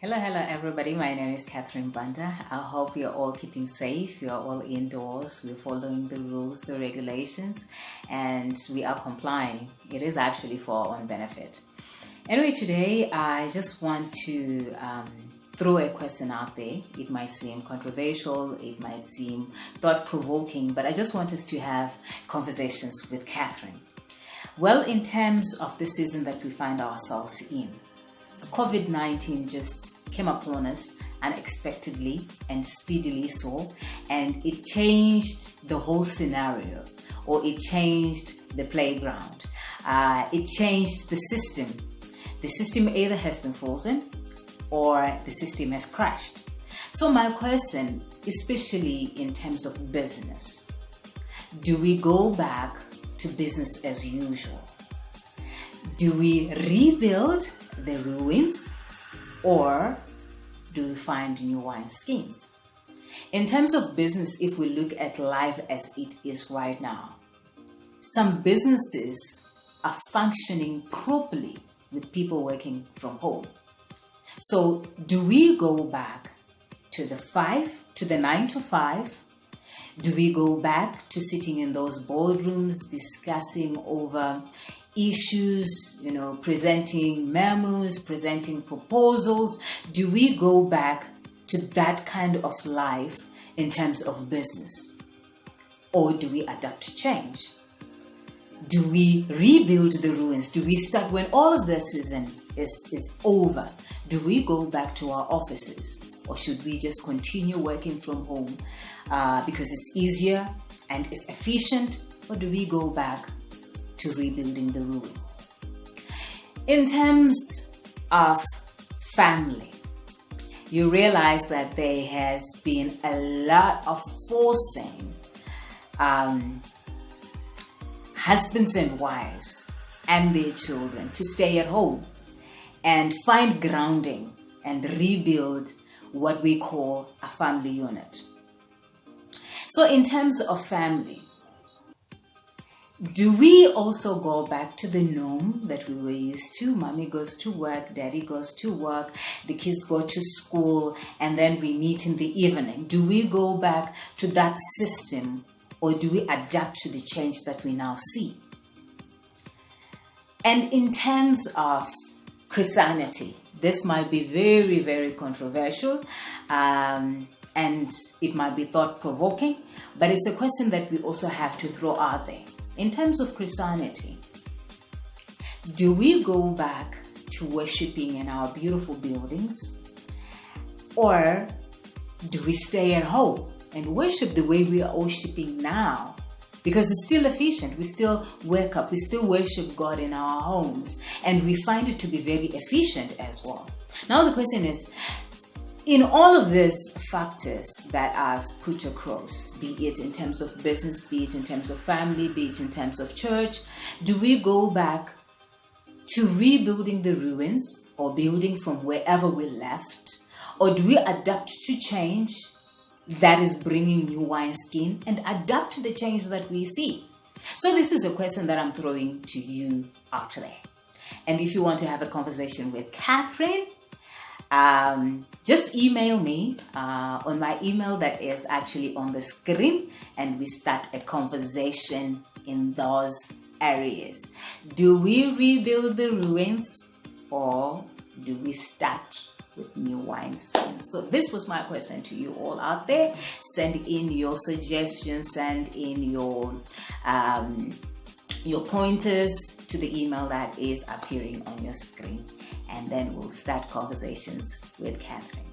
Hello everybody. My name is Cathrine Banda. I hope you're all keeping safe. You're all indoors. We're following the rules, the regulations, and we are complying. It is actually for our own benefit. Anyway, today I just want to throw a question out there. It might seem controversial, it might seem thought-provoking, but I just want us to have conversations with Cathrine. Well, in terms of the season that we find ourselves in, Covid-19 just came upon us unexpectedly and speedily so, and it changed the whole scenario, or it changed the playground. It changed the system. The system either has been frozen or the system has crashed. So my question, especially in terms of business, do we go back to business as usual? Do we rebuild the ruins, or do we find new wineskins? In terms of business, if we look at life as it is right now, some businesses are functioning properly with people working from home. So do we go back to the 9 to 5? Do we go back to sitting in those boardrooms discussing over issues, presenting memos, presenting proposals? Do we go back to that kind of life in terms of business? Or do we adapt to change? Do we rebuild the ruins? Do we start when all of the season is over? Do we go back to our offices? Or should we just continue working from home because it's easier and it's efficient? Or do we go back to rebuilding the ruins? In terms of family, you realize that there has been a lot of forcing husbands and wives and their children to stay at home and find grounding and rebuild what we call a family unit. So in terms of family, do we also go back to the norm that we were used to? Mommy goes to work, daddy goes to work, the kids go to school, and then we meet in the evening. Do we go back to that system, or do we adapt to the change that we now see? And in terms of Christianity, this might be very, very controversial, and it might be thought-provoking, but it's a question that we also have to throw out there. In terms of Christianity, do we go back to worshiping in our beautiful buildings, or do we stay at home and worship the way we are worshiping now? Because it's still efficient. We still wake up, we still worship God in our homes, and we find it to be very efficient as well. Now the question is, in all of these factors that I've put across, be it in terms of business, be it in terms of family, be it in terms of church, do we go back to rebuilding the ruins or building from wherever we left? Or do we adapt to change that is bringing new wineskin and adapt to the change that we see? So this is a question that I'm throwing to you out there. And if you want to have a conversation with Cathrine, just email me on my email that is actually on the screen, and we start a conversation in those areas. Do we rebuild the ruins, or do we start with new wineskins? So this was my question to you all out there. Send in your suggestions, send in your pointers to the email that is appearing on your screen, and then we'll start conversations with Cathrine.